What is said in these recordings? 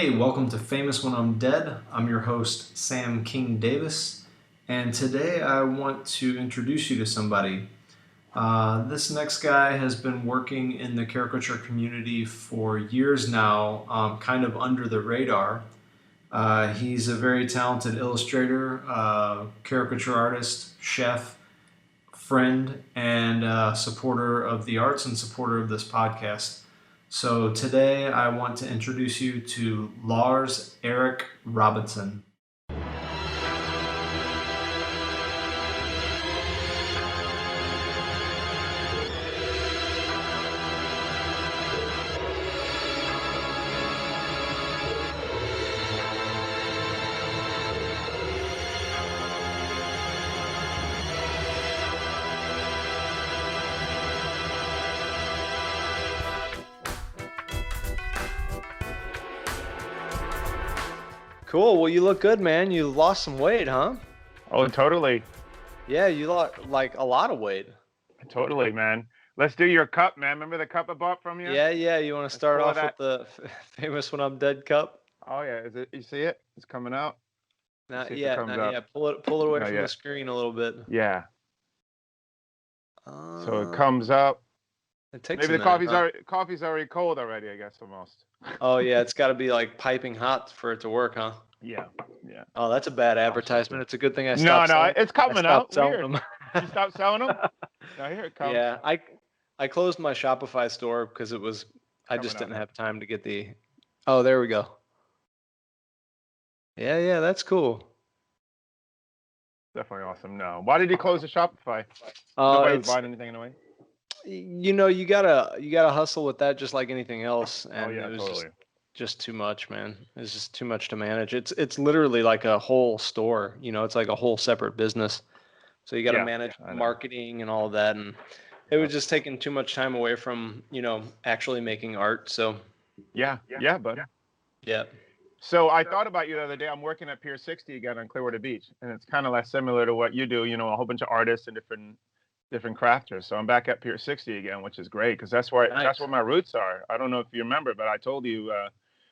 Hey, welcome to Famous When I'm Dead. I'm your host, Sam King Davis, and today I want to introduce you to somebody. This next guy has been working in the caricature community for years now, kind of under the radar. He's a very talented illustrator, caricature artist, chef, friend, and supporter of the arts and supporter of this podcast. So today I want to introduce you to Lars Erik-Robinson. Cool. Well, you look good, man. You lost some weight, huh? Oh, totally. Yeah, you lost like a lot of weight. Totally, man. Let's do your cup, man. Remember the cup I bought from you? Yeah. You want to start off with the Famous When I'm Dead cup? Oh yeah, is it? You see it? It's coming out. Not See if it yet. comes Not up. yet. Pull it away Not from yet. the screen a little bit. Yeah. So it comes up. It takes Maybe a the minute, coffee's already cold already, I guess almost. Oh yeah, it's got to be like piping hot for it to work, huh? Yeah. Oh, that's a bad advertisement. It's a good thing I No, stopped selling. it's coming out. Selling Weird. them. You stopped selling them? Now here it comes. Yeah, I closed my Shopify store because I just didn't Coming up. have time to get the. Oh, there we go. Yeah, that's cool. Definitely awesome. No. Why did you close the Shopify? Nobody was It's buying anything anyway. you gotta hustle with that just like anything else, Oh and yeah, it was totally. just too much, man. It's just too much to manage. It's literally like a whole store. It's like a whole separate business. So you got to Yeah, manage I know. marketing and all of that, and it was just taking too much time away from actually making art. So Yeah, bud. yeah. So I thought about you the other day. I'm working at Pier 60 again on Clearwater Beach, and it's kind of less similar to what you do. A whole bunch of artists and different crafters. So I'm back at Pier 60 again, which is great because that's where my roots are. I don't know if you remember, but I told you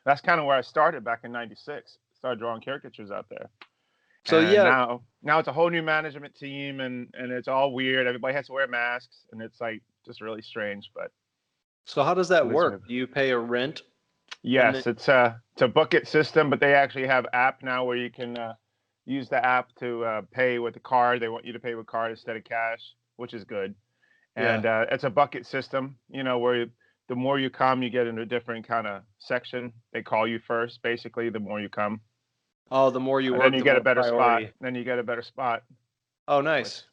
that's kind of where I started back in '96. Started drawing caricatures out there. So and yeah. now it's a whole new management team, and it's all weird. Everybody has to wear masks, and it's like just really strange. But So how does that work? Do you pay a rent? yes, it's a bucket system, but they actually have app now where you can use the app to pay with the card. They want you to pay with card instead of cash, which is good. And Yeah. it's a bucket system, where the more you come, you get into a different kind of section. They call you first, basically, the more you come. Oh, the more you Then work, you the get a more better spot. priority. Then you get a better spot. Oh, Which, nice.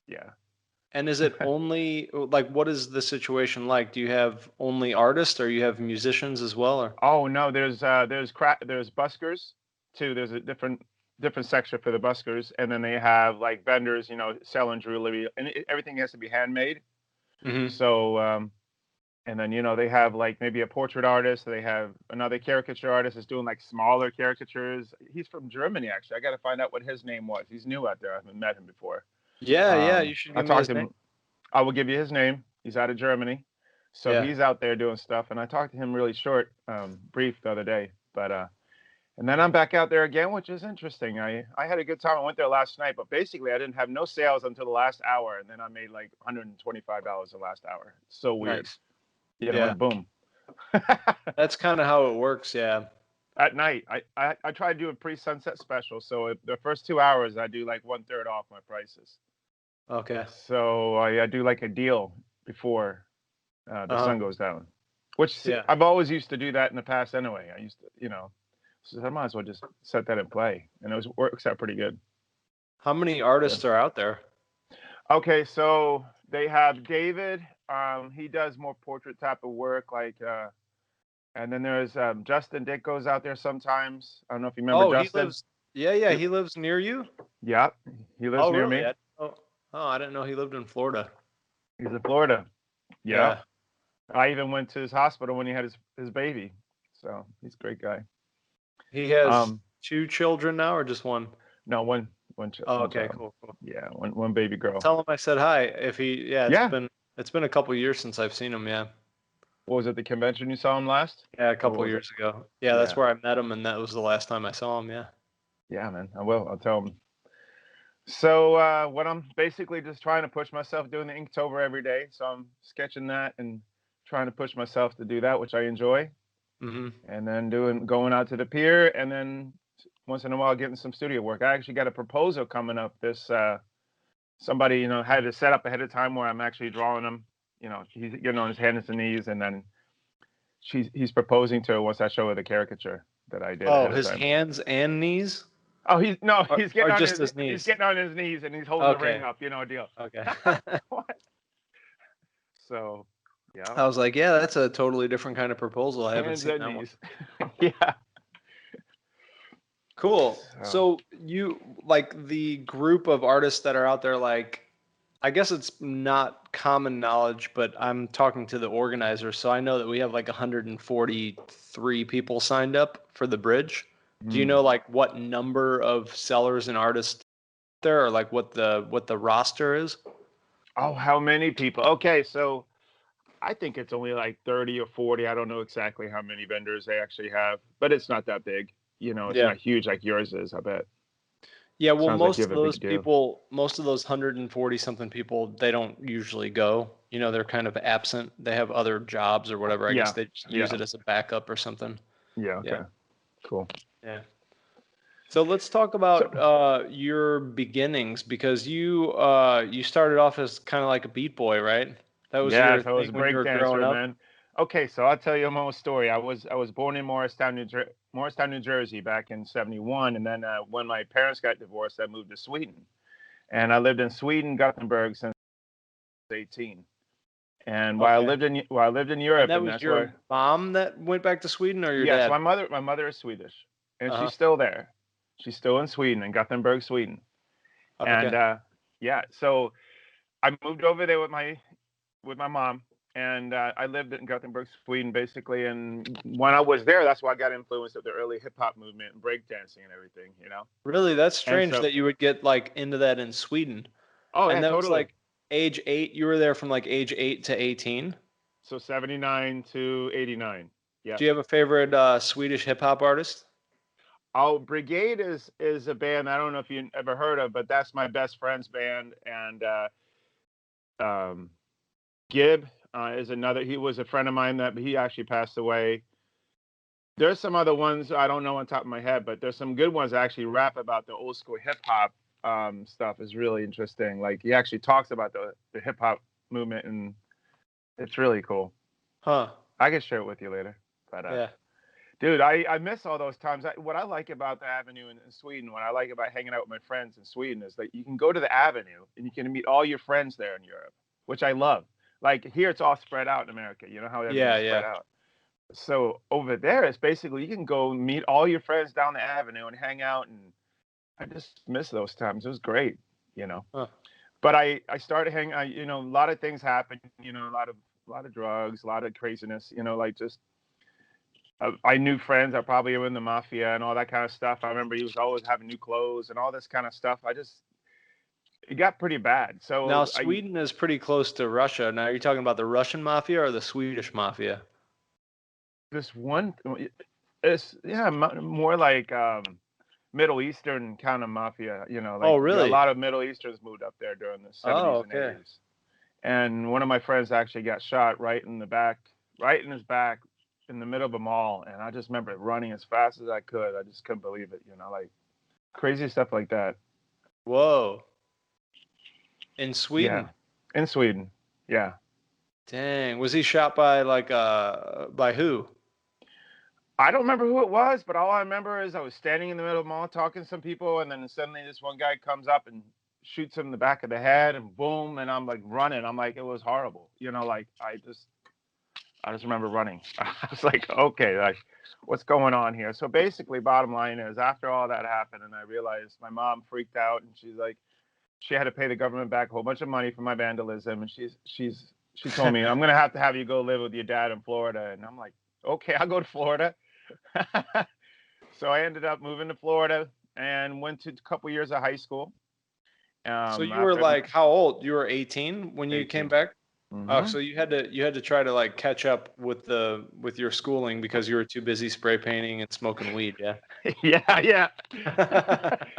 yeah. And is it only like what is the situation like? Do you have only artists or you have musicians as well, or? Oh no, there's buskers too. There's a different section for the buskers, and then they have like vendors, selling jewelry, and everything has to be handmade. Mm-hmm. So and then they have like maybe a portrait artist. They have another caricature artist that's doing like smaller caricatures. He's from Germany, actually. I got to find out what his name was. He's new out there. I haven't met him before. Yeah, you should I give me talked his to name. him. I will give you his name. He's out of Germany, so Yeah. he's out there doing stuff. And I talked to him really short, brief the other day. But and then I'm back out there again, which is interesting. I had a good time. I went there last night, but basically I didn't have no sales until the last hour, and then I made like $125 the last hour. It's so weird. Nice. And boom. That's kind of how it works, yeah. At night, I try to do a pre-sunset special, so the first 2 hours I do like 1/3 off my prices. Okay. So I do like a deal before the Uh-huh. sun goes down, which Yeah. I've always used to do that in the past anyway. I used to, so I might as well just set that in play, and works out pretty good. How many Yeah. artists are out there? Okay, so they have David. He does more portrait type of work, like, and then there's Justin Dick goes out there sometimes. I don't know if you remember Oh, he Justin. lives. Yeah, He, he lives near you? yeah, he lives Oh, near really? me. I didn't know he lived in Florida. He's in Florida. Yeah. Yeah. I even went to his hospital when he had his baby. So he's a great guy. He has Um, 2 children now or just one? no, one Oh, one okay, child. cool. Yeah, one baby girl. Tell him I said hi. If he, yeah, Yeah. it's been a couple years since I've seen him, yeah. What was it, the convention you saw him last? Yeah, a Or couple what was it? years ago. Yeah, that's Yeah. where I met him, and that was the last time I saw him. Yeah. Yeah, man. I will. I'll tell him. So what I'm basically just trying to push myself doing the Inktober every day. So I'm sketching that and trying to push myself to do that, which I enjoy. Mm-hmm. And then going out to the pier, and then once in a while getting some studio work. I actually got a proposal coming up. This somebody had to set up ahead of time where I'm actually drawing him. He's getting on his hands and knees, and then he's proposing to her once I show her the caricature that I did Oh, ahead of his time. hands and knees, Oh, he's or getting on just his his he's knees? getting on his knees and he's holding the ring Okay. up, deal. Okay. What? So, yeah, I was like, yeah, that's a totally different kind of proposal. I haven't hands seen and that one. knees. Yeah. Cool. So, So you like the group of artists that are out there, like, I guess it's not common knowledge, but I'm talking to the organizer, so I know that we have like 143 people signed up for the bridge. Do you know like what number of sellers and artists there, or like what the roster is? oh, how many people? Okay, so I think it's only like 30 or 40. I don't know exactly how many vendors they actually have, but it's not that big. It's Yeah. not huge like yours is, I bet. Yeah, well, Sounds like you most have of a those big deal. people, most of those 140 something people, they don't usually go. They're kind of absent. They have other jobs or whatever. I guess Yeah. they just use Yeah. it as a backup or something. Yeah. Yeah. Okay. Cool. Yeah. So let's talk So, about your beginnings, because you started off as kind of like a beat boy, right? That was your yes, I was thing a when you break were growing dancer, up. man. Okay, so I'll tell you my own story. I was born in Morristown, New Jersey, back in '71, and then when my parents got divorced, I moved to Sweden, and I lived in Sweden, Gothenburg, since I was 18. And Okay. while I lived in And Europe, that and was that's your where, mom that went back to Sweden, or your yes, dad? my mother is Swedish, and Uh-huh. she's still there. She's still in Sweden, in Gothenburg, Sweden. And Okay. yeah, so I moved over there with my mom, and I lived in Gothenburg, Sweden, basically. And when I was there, that's why I got influenced of the early hip hop movement and breakdancing and everything. Really, that's And strange so, that you would get like into that in Sweden. oh And yeah, that was totally. like age 8. You were there from like age 8 to 18. So 79 to 89. Do you Yes. have a favorite Swedish hip hop artist? Oh, Brigade is a band I don't know if you ever heard of, but that's my best friend's band. And um, Gibb is another. He was a friend of mine that he actually passed away. There's some other ones I don't know on top of my head, but there's some good ones that actually rap about the old school hip hop stuff. Is really interesting. Like he actually talks about the hip hop movement, and it's really cool. Huh. I can share it with you later. But Yeah. dude, I miss all those times. What I like about the Avenue in Sweden, what I like about hanging out with my friends in Sweden, is that you can go to the Avenue and you can meet all your friends there in Europe, which I love. Like here, it's all spread out in America. You know how Yeah, everything's spread yeah. out. So over there, it's basically you can go meet all your friends down the avenue and hang out, and I just miss those times. It was great, you know. Huh. But I started hanging. A lot of things happened. A lot of drugs, a lot of craziness. Like just I knew friends that probably were in the mafia and all that kind of stuff. I remember he was always having new clothes and all this kind of stuff. It got pretty bad. Now, So I Sweden is pretty close to Russia. Now, are you talking about the Russian mafia or the Swedish mafia? this one, it's yeah, more like Middle Eastern kind of mafia. Oh, Like a really? lot of Middle Easterns moved up there during the Oh, 70s and okay. 80s. And one of my friends actually got shot right in the back, right in his back, in the middle of a mall. And I just remember running as fast as I could. I just couldn't believe it. Like crazy stuff like that. Whoa. In Yeah, Sweden? in Sweden. Yeah. Dang. Was he shot by like by who? I don't remember who it was, but all I remember is I was standing in the middle of the mall talking to some people, and then suddenly this one guy comes up and shoots him in the back of the head, and boom, and I'm like running. I'm like, it was horrible. Like I just remember running. I was like, okay, like what's going on here? So basically, bottom line is, after all that happened, and I realized my mom freaked out, and she's like, she had to pay the government back a whole bunch of money for my vandalism, and she told me I'm gonna have you go live with your dad in Florida, and I'm like, okay, I'll go to Florida. So I ended up moving to Florida and went to a couple years of high school. So you were After like how old? You were 18 when you came 18, back? Oh, Hmm. so you had to try to like catch up with your schooling because you were too busy spray painting and smoking weed, yeah? Yeah, yeah.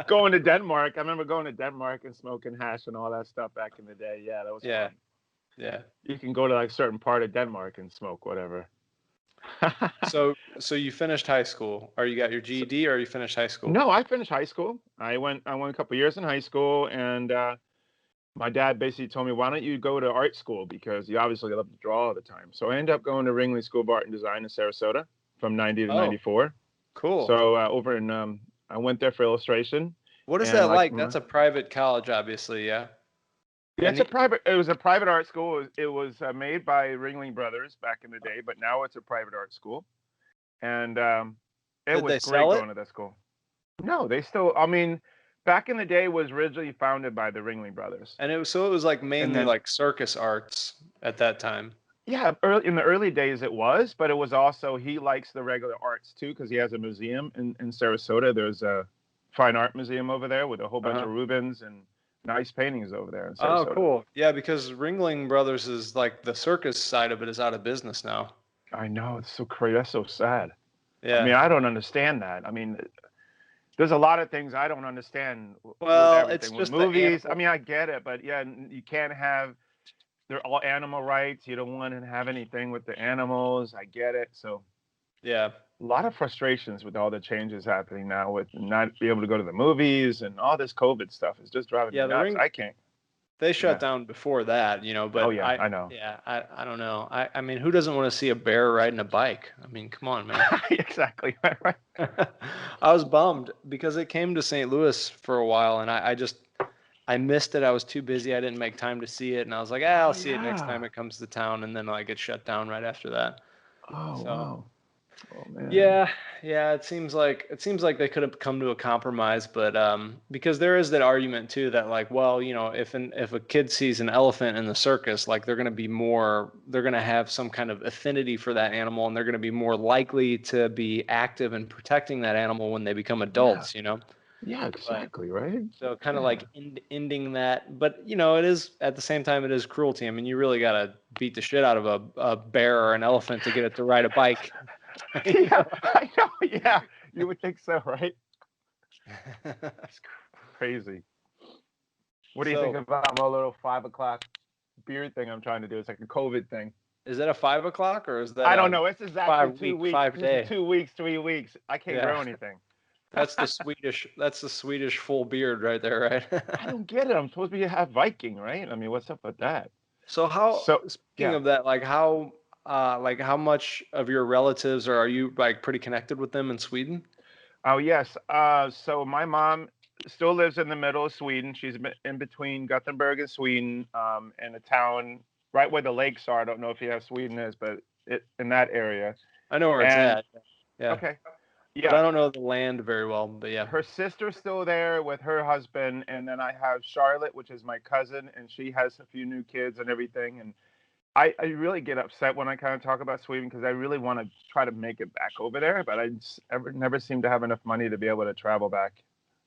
Going to Denmark. I remember going to Denmark and smoking hash and all that stuff back in the day. Yeah, that was Yeah, fun. yeah. You can go to like a certain part of Denmark and smoke whatever. So you finished high school, or you got your So, GED, or you finished high school? no, I finished high school. I went a couple years in high school, and my dad basically told me, "Why don't you go to art school because you obviously love to draw all the time." So I ended up going to Ringley School of Art and Design in Sarasota from 90 to Oh, 94. cool. So I went there for illustration, What is and that like like? That's a private college, obviously, yeah. yeah, Any it was a private art school. It was made by Ringling Brothers back in the day, but now it's a private art school, and it Did was they great sell it? going to that school. No, they still. I mean, back in the day, it was originally founded by the Ringling Brothers, And it was like and mainly then like circus arts at that time. yeah, in the early days it was, but it was also he likes the regular arts too because he has a museum in Sarasota. There's a fine art museum over there with a whole bunch Uh-huh. of Rubens and nice paintings over there in Oh, Sarasota. cool. Yeah, because Ringling Brothers is like the circus side of it is out of business now. I know it's so crazy. That's so sad. I mean, Yeah. I don't understand that. I mean, there's a lot of things I don't understand with Well, it's everything with just the movies. I animal. mean, I get it, but yeah, you can't have they're all animal rights. You don't want to have anything with the animals. I get it. So Yeah. a lot of frustrations with all the changes happening now with not be able to go to the movies and all this COVID stuff is just driving me Yeah, the nuts. ring I can't. they shut Yeah. down before that, Oh but yeah, I know. I don't know. I mean, who doesn't want to see a bear riding a bike? I mean, come on, man. Exactly. Right. I was bummed because it came to St. Louis for a while and I missed it. I was too busy. I didn't make time to see it and I was like, Oh I'll see it next time yeah. it comes to town and then like it shut down right after that. Oh So wow. Oh man. yeah, yeah, it seems like they could have come to a compromise, but because there is that argument too that like, well, if a kid sees an elephant in the circus, like they're gonna have some kind of affinity for that animal, and they're gonna be more likely to be active in protecting that animal when they become Yeah. adults. Yeah. But Exactly. Right. so kind of Yeah. like ending that, but it is at the same time it is cruelty. I mean, you really gotta beat the shit out of a bear or an elephant to get it to ride a bike. you Yeah. know? I know. Yeah. You would think so, right? That's crazy. What do you think So about my little 5 o'clock beard thing I'm trying to do? It's like a COVID thing. is that a 5 o'clock or is that I don't a know. It's exactly five 2 week, weeks. five This is day? 2 weeks, 3 weeks. I can't Yeah, grow anything. that's the Swedish full beard right there, I right? don't get it. I'm supposed to be a Viking, right? I mean, what's up with that? So how, So, speaking yeah. of that, like how much of your relatives or are you like pretty connected with them in Sweden? Oh, yes. So my mom still lives in the middle of Sweden. She's in between Gothenburg and Sweden, in a town right where the lakes are. I don't know if you have Sweden is, but in that area. I know where it's And at. Yeah, okay, but yeah, I don't know the land very well. But yeah. her sister's still there with her husband, and then I have Charlotte, which is my cousin, and she has a few new kids and everything. And I really get upset when I kind of talk about Sweden because I really want to try to make it back over there, but I just never seem to have enough money to be able to travel back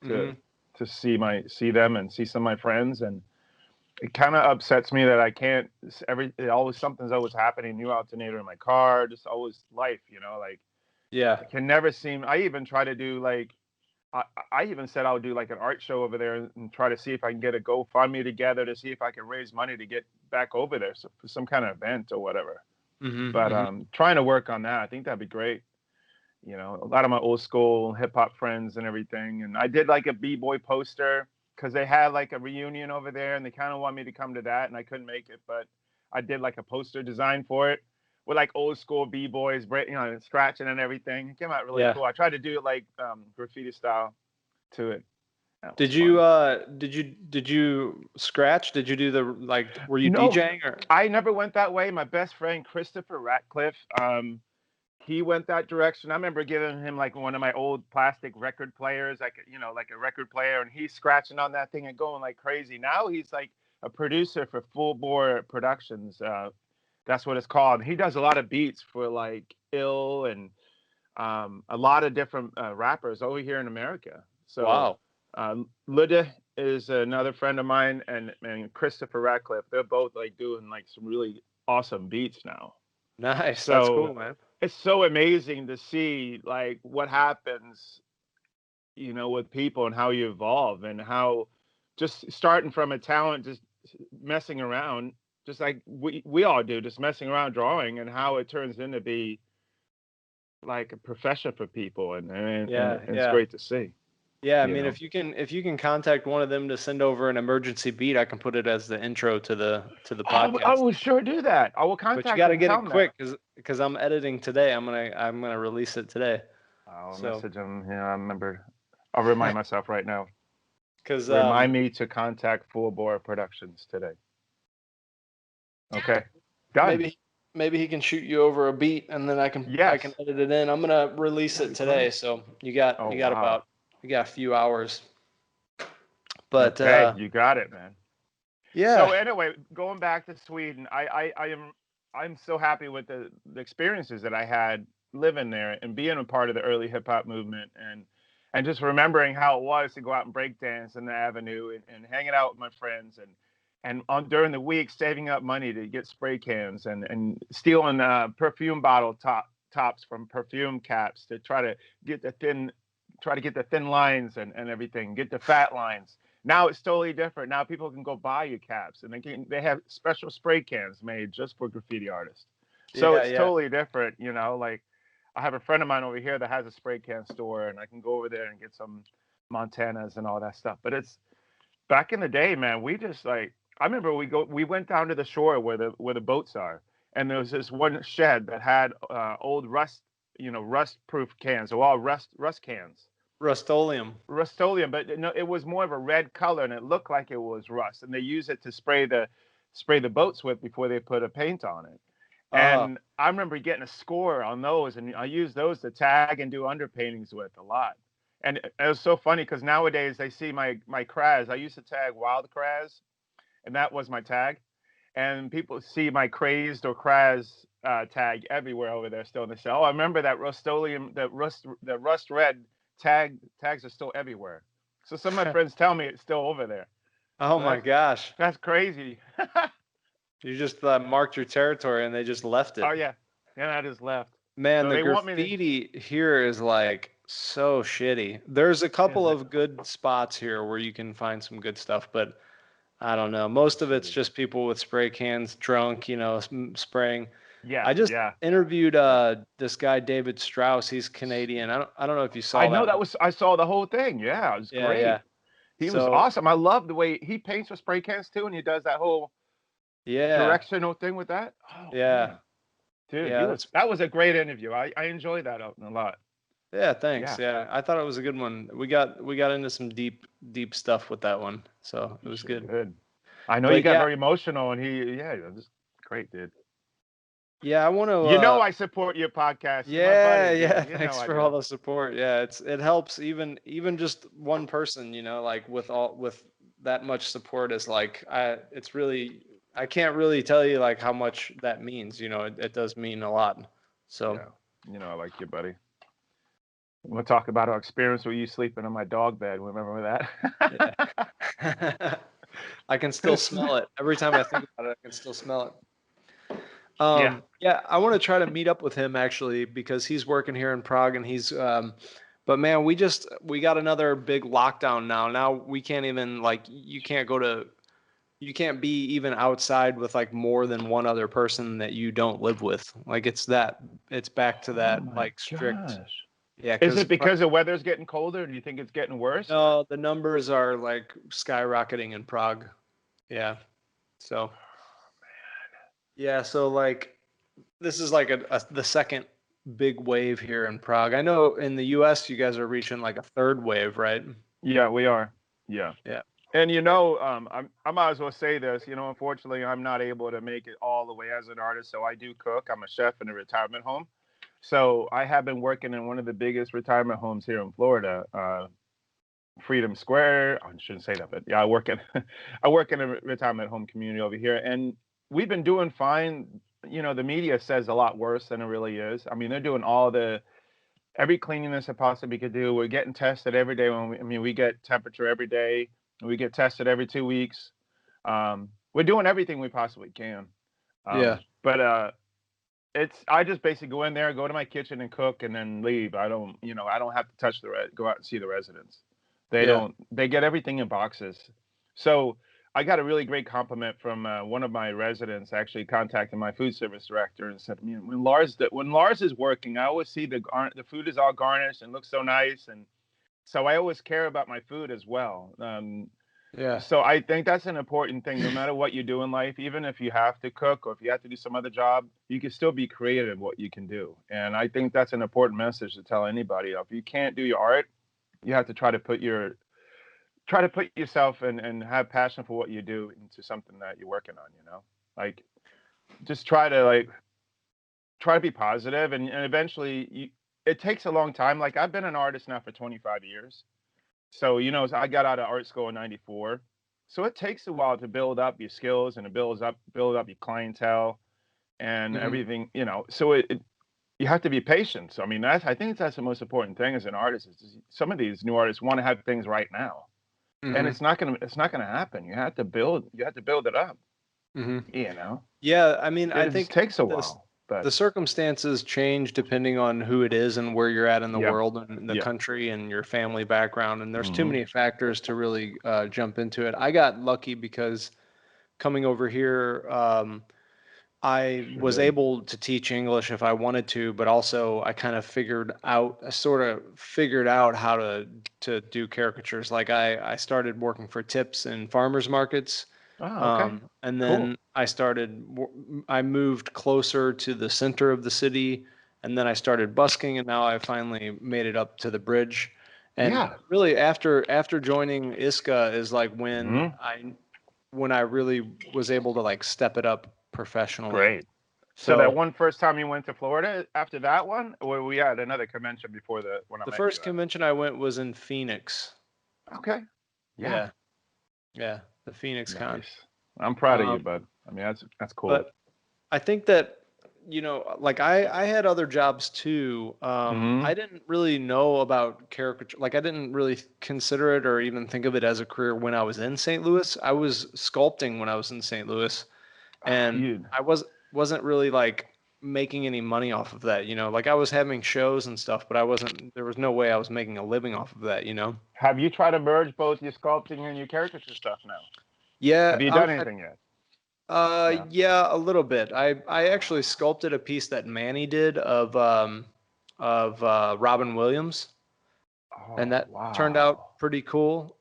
to Hmm. see them and see some of my friends. And it kind of upsets me that I can't. Something's always happening. New alternator in my car, just always life, like. Yeah. I can never seem. I even try to do like. I, I even said I would do like an art show over there and try to see if I can get a GoFundMe together to see if I can raise money to get back over there for some kind of event or whatever. Hmm. But Hmm. trying to work on that. I think that'd be great. A lot of my old school hip hop friends and everything. And I did like a b-boy poster because they had like a reunion over there and they kind of want me to come to that and I couldn't make it, but I did like a poster design for it with like old school b-boys, scratching and everything. It came out really Yeah. cool. I tried to do it like graffiti style to it. That was Did you fun. scratch? Did you do the like? Were you No, DJing or? I never went that way. My best friend Christopher Ratcliffe, he went that direction. I remember giving him like one of my old plastic record players, like a record player, and he's scratching on that thing and going like crazy. Now he's like a producer for Full Bore Productions. That's what it's called. He does a lot of beats for like Ill and a lot of different rappers over here in America. So Wow. Ludde is another friend of mine, and Christopher Ratcliffe. They're both like doing like some really awesome beats now. Nice. That's So cool, man. it's so amazing to see like what happens, with people and how you evolve and how just starting from a talent, just messing around, just like we all do, just messing around drawing, and how it turns into be like a profession for people, and Yeah, it's yeah. great to see. Yeah, I You mean, know. if you can contact one of them to send over an emergency beat, I can put it as the intro to the I podcast. will sure do that. I will But you contact got them to and get tell it them quick that. because I'm editing today. I'm gonna release it today. I'll So message them. Yeah, I remember. I'll remind myself right now. because Remind me to contact Full Bore Productions today. Okay. Done. maybe he can shoot you over a beat and then I can Yes. edit it in. I'm gonna release That'd it be today. great. So you Oh, got wow. a few hours. But Okay, you got it, man. yeah, So anyway, going back to Sweden, I'm so happy with the experiences that I had living there and being a part of the early hip hop movement, and just remembering how it was to go out and break dance in the avenue, and hanging out with my friends, and on during the week saving up money to get spray cans, and stealing perfume bottle tops from perfume caps to get the thin lines, and everything, get the fat lines. Now it's totally different. Now people can go buy you caps, and they have special spray cans made just for graffiti artists. So it's yeah. totally different, like I have a friend of mine over here that has a spray can store, and I can go over there and get some Montanas and all that stuff. But it's back in the day, man. We just like, I remember we went down to the shore where the boats are, and there was this one shed that had old rust proof cans. So all rust cans. Rust-Oleum. Rust-Oleum, but no, it was more of a red color, and it looked like it was rust. And they use it to spray the boats with before they put a paint on it. And I remember getting a score on those, and I used those to tag and do underpaintings with a lot. And it was so funny because nowadays they see my crayas. I used to tag wild crayas, and that was my tag. And people see my crazed or crayas tag everywhere over there still, and they say, "Oh, I remember that Rust-Oleum, the rust red tags are still everywhere." So some of my friends tell me it's still over there. Oh So my gosh. that's crazy. You just marked your territory and they just left it. Oh yeah, yeah, I just left. Man, So the they want me to, graffiti here is like so shitty. There's a couple isn't it? of good spots here where you can find some good stuff, but I don't know. Most of it's just people with spray cans, drunk, spraying. Yeah, I just yeah. interviewed this guy David Strauss. He's Canadian. I don't know if you I saw know that. I saw the whole thing. Yeah, it was Yeah, yeah. great. He was So awesome. I love the way he paints with spray cans too, and he does that whole yeah, directional thing with that. Oh yeah, man, dude, yeah. That's that was a great interview. I enjoyed that a lot. yeah. Thanks. Yeah, Yeah, I thought it was a good one. We got into some deep stuff with that one, so it you was sure good. did. I know you But got yeah, very emotional, and yeah, it was great, dude. yeah. I want to. I support your podcast. You're my Yeah, buddy, yeah. dude. Thanks I for all do. the support. Yeah, it helps even just one person, like with that much support is like it's really I can't really tell you like how much that means, it does mean a lot. So, Yeah, I like you, buddy. We'll talk about our experience with you sleeping on my dog bed. Remember that? yeah. I can still smell it. Every time I think about it, I can still smell it. Yeah. Yeah, I want to try to meet up with him actually because he's working here in Prague and but man, we got another big lockdown now. Now we can't even like you can't be even outside with like more than one other person that you don't live with. Like it's back to Oh that my like strict. gosh. Yeah, Is because it because the weather's getting colder? Do you think it's getting worse? no, the numbers are like skyrocketing in Prague. Yeah. So yeah, so like this is like the second big wave here in Prague. I know in the US you guys are reaching like a third wave, right? Yeah, we are. Yeah. Yeah. And I might as well say this. Unfortunately, I'm not able to make it all the way as an artist. So I do cook. I'm a chef in a retirement home. So I have been working in one of the biggest retirement homes here in Florida, Freedom Square. I shouldn't say that, but yeah, I work in a retirement home community over here, and we've been doing fine. The media says a lot worse than it really is. I mean, they're doing every cleanliness they possibly could do. We're getting tested every day we get temperature every day. We get tested every 2 weeks. We're doing everything we possibly can. Yeah. But I just basically go in there, go to my kitchen and cook, and then leave. I don't have to touch go out and see the residents. Yeah. They get everything in boxes. So I got a really great compliment from one of my residents actually contacted my food service director and said, when Lars is working, I always see the food is all garnished and looks so nice. And so I always care about my food as well. Yeah. So I think that's an important thing. No matter what you do in life, even if you have to cook or if you have to do some other job, you can still be creative what you can do. And I think that's an important message to tell anybody. If you can't do your art, you have to try to put yourself and have passion for what you do into something that you're working on. Like just try to be positive, and eventually it takes a long time. Like I've been an artist now for 25 years. So, I got out of art school in 94. So it takes a while to build up your skills and to build up your clientele and Mhm. everything, so you have to be patient. So, I mean, I think that's the most important thing as an artist is some of these new artists want to have things right now. And Mhm. it's not going to happen. You have to build it up, Mhm. you know. Yeah, I mean, I It just think takes a this while, but the circumstances change depending on who it is and where you're at in the yeah. world and the Yeah. country and your family background. And there's too Mhm. many factors to really jump into it. I got lucky because coming over here, I Sure was did. able to teach English if I wanted to, but also I sort of figured out how to do caricatures. Like I started working for tips in farmers markets. Oh, okay. And Cool. then I moved closer to the center of the city, and then I started busking, and now I finally made it up to the bridge. And Yeah. really, after joining ISCA is like Mhm. when I really was able to like step it up professionally. Great. So that So one first time you went to Florida after that one, or we had another convention before when I the met you first at? convention I went was in Phoenix. Okay. Yeah. Yeah, yeah, the Phoenix Con. Nice. I'm proud of you, Um, bud. I mean, that's cool. but I think that, like I had other jobs too. Hmm. I didn't really know about caricature. Like I didn't really consider it or even think of it as a career when I was in St. Louis. I was sculpting when I was in St. Louis, and You wasn't really like making any money off of that. Like I was having shows and stuff, but there was no way I was making a living off of that. have you tried to merge both your sculpting and your caricature stuff now? Yeah, Have you done anything yet? Yeah. yeah, a little bit. I actually sculpted a piece that Manny did of Robin Williams, and Oh, that turned out wow. pretty cool.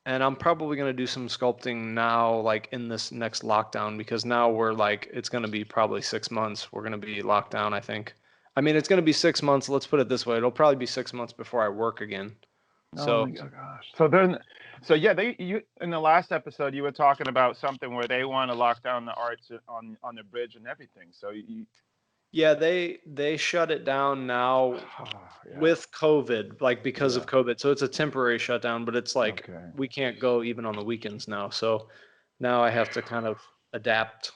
And I'm probably gonna do some sculpting now, like in this next lockdown, because now we're like it's gonna be probably 6 months. We're gonna be locked down, I think. I mean, it's gonna be 6 months. Let's put it this way: it'll probably be 6 months before I work again. Oh So my gosh. So yeah, you in the last episode you were talking about something where they want to lock down the arts on the bridge and everything. So yeah, they shut it down now yeah. with COVID, like because of Yeah. COVID. So it's a temporary shutdown, but it's like Okay. we can't go even on the weekends now. So now I have to kind of adapt.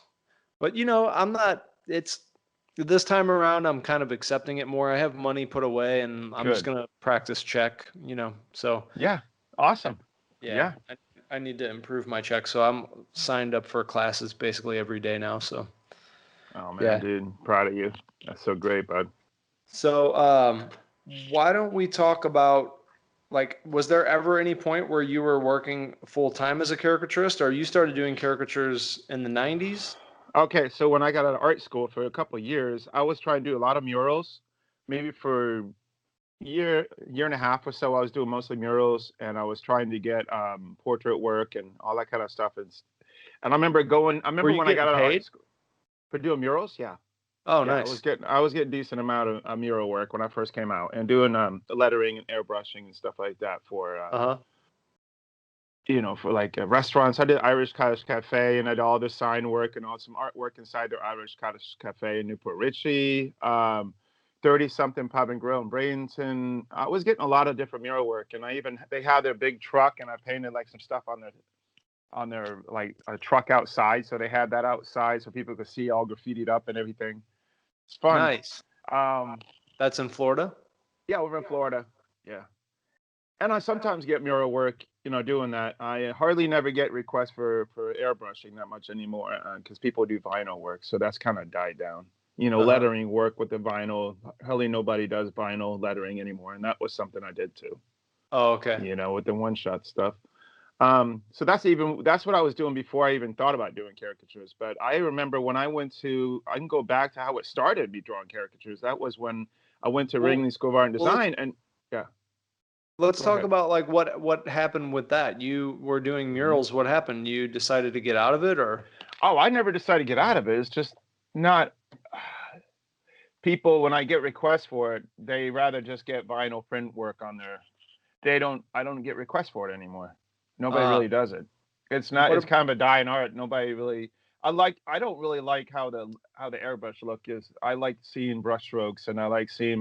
But I'm not, it's this time around, I'm kind of accepting it more. I have money put away and I'm just Good. going to practice check. So Yeah. and Awesome. yeah, Yeah. I need to improve my check. So I'm signed up for classes basically every day now. So Oh man, yeah. dude, proud of you. That's so great, bud. So, why don't we talk about like, was there ever any point where you were working full time as a caricaturist, or you started doing caricatures in the 90s? Okay, so when I got out of art school for a couple of years, I was trying to do a lot of murals. Maybe for year and a half or so, I was doing mostly murals, and I was trying to get portrait work and all that kind of stuff. And I remember going. I Were remember you when I getting got out of art paid? school for doing murals. Yeah, Oh, yeah, nice. I was getting decent amount of mural work when I first came out, and doing the lettering and airbrushing and stuff like that for Uh-huh. for like restaurants. I did Irish Cottage Cafe, and I did all the sign work and all some artwork inside their Irish Cottage Cafe in Newport Richie. 30 something Pub and Grill in Bradenton. I was getting a lot of different mural work, and they had their big truck, and I painted like some stuff on their like a truck outside, so they had that outside so people could see all graffitied up and everything. It's fun. Nice. Um, That's in Florida? yeah, over in Florida. Yeah. And I sometimes get mural work, doing that. I hardly never get requests for airbrushing that much anymore because people do vinyl work. So that's kind of died down. Uh-huh. Lettering work with the vinyl. Hardly nobody does vinyl lettering anymore. And that was something I did too, Oh, okay. with the one-shot stuff. So that's what I was doing before I even thought about doing caricatures. But I remember when I can go back to how it started me drawing caricatures. That was when I went to Well, Ringling School of Art and well, Design. And yeah, let's go talk ahead. about like what happened with that. You were doing murals. What happened? You decided to get out of it, or? Oh, I never decided to get out of it. It's just not people when I get requests for it, they rather just get vinyl print work on their. I don't get requests for it anymore. Nobody Uh, really does it. what? It's kind of a dying art. Nobody really. I don't really like how the airbrush look is. I like seeing brush strokes and I like seeing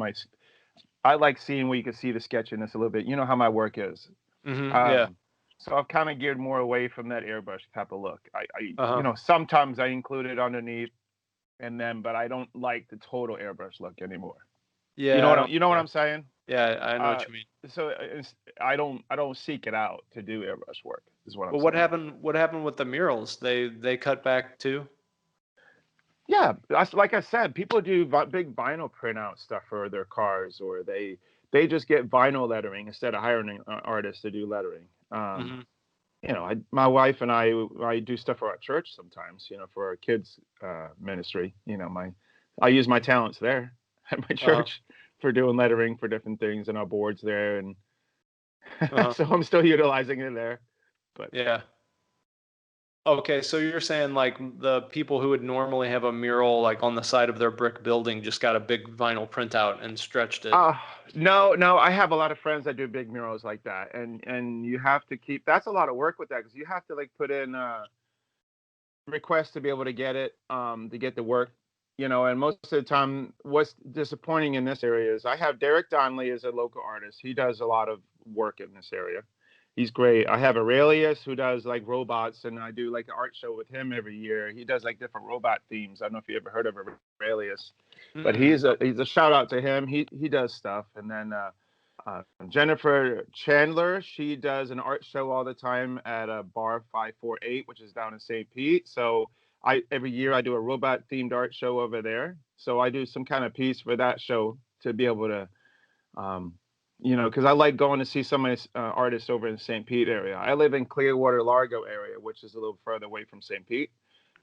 where you can see the sketchiness a little bit. You know how my work is. Yeah. Um, so I've kind of geared more away from that airbrush type of look. Uh-huh. Sometimes I include it underneath but I don't like the total airbrush look anymore. Yeah, I don't. You know what Yeah. I'm saying? Yeah, I know Uh, what you mean. I don't seek it out to do airbrush work. Is what I'm But what saying. happened? What happened with the murals? They cut back too. Yeah, that's like I said. People do big vinyl printout stuff for their cars, or they just get vinyl lettering instead of hiring an artist to do lettering. Hmm. My wife and I do stuff for our church sometimes. For our kids ministry. I use my talents there at my Uh-huh. church for doing lettering for different things and our boards there, and Uh-huh. so I'm still utilizing it there. But Yeah. Okay, so you're saying like the people who would normally have a mural like on the side of their brick building just got a big vinyl printout and stretched it. uh no, I have a lot of friends that do big murals like that, and you have to keep. That's a lot of work with that because you have to like put in requests to be able to get it, to get the work. And most of the time, what's disappointing in this area is I have Derek Donnelly as a local artist. He does a lot of work in this area. He's great. I have Aurelius who does like robots, and I do like an art show with him every year. He does like different robot themes. I don't know if you ever heard of Aurelius, but Mm-mm. he's a shout out to him. He does stuff, and then Jennifer Chandler, she does an art show all the time at a bar 548, which is down in St. Pete. So I every year I do a robot themed art show over there. So I do some kind of piece for that show to be able to, um, because I like going to see some of my artists over in St. Pete area. I live in Clearwater, Largo area, which is a little further away from St. Pete.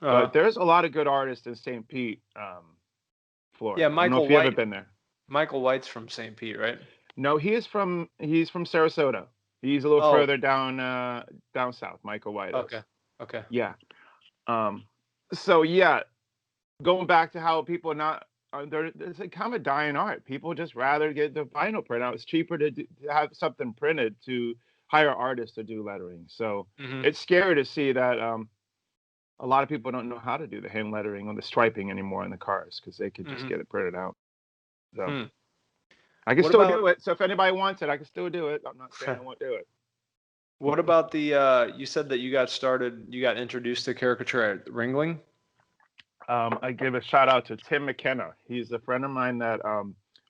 Uh-huh. But there's a lot of good artists in St. Pete, Yeah, Florida. I don't know if you ever been there. Michael White's from St. Pete, right? No, he's from Sarasota. He's a little Oh, further down south. Michael White is. okay. Okay. Yeah. Um. So yeah, going back to how people not it's a kind of dying art. People just rather get the vinyl printout. It's cheaper to have something printed to hire artists to do lettering. So Mm-hmm. it's scary to see that a lot of people don't know how to do the hand lettering or the striping anymore in the cars because they could just Mm-hmm. get it printed out. So. Hmm. I can What still about do it. So if anybody wants it, I can still do it. I'm not saying I won't do it. what about the you said that you got introduced to caricature at Ringling? I give a shout out to Tim McKenna. He's a friend of mine that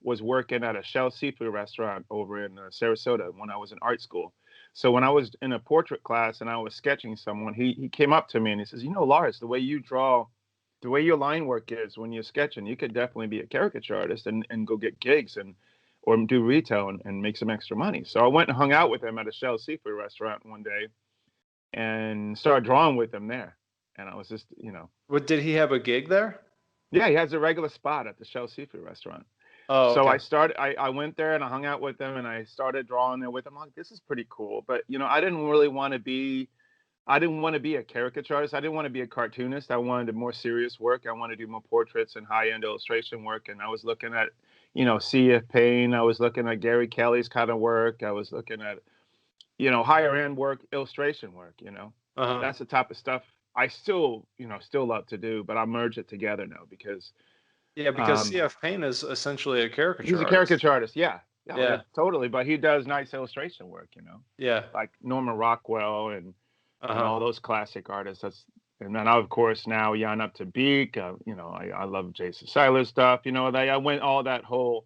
was working at a Shell seafood restaurant over in Sarasota when I was in art school. So when I was in a portrait class and I was sketching someone, he came up to me and he says, Lars, the way you draw, the way your line work is when you're sketching, you could definitely be a caricature artist and go get gigs or do retail and make some extra money. So I went and hung out with him at a Shell seafood restaurant one day and started drawing with him there. And I was just, What did he have a gig there? yeah, he has a regular spot at the Shell Seafood restaurant. Oh, So okay. I went there and I hung out with him and I started drawing there with him. I'm like, this is pretty cool. But, I didn't really I didn't want to be a caricature artist. I didn't want to be a cartoonist. I wanted more serious work. I wanted to do more portraits and high-end illustration work. And I was looking at, C.F. Payne. I was looking at Gary Kelly's kind of work. I was looking at, higher end work, illustration work. Uh-huh. That's the type of stuff I still love to do, but I merge it together now because Yeah, because um, CF Payne is essentially a he's caricature a artist. caricature artist. Yeah. Yeah, Yeah. totally. But he does nice illustration work, Yeah. like Norman Rockwell and Uh-huh. all those classic artists. And then of course now Jan up to Beak. I love Jason Seiler's stuff. I went all that whole,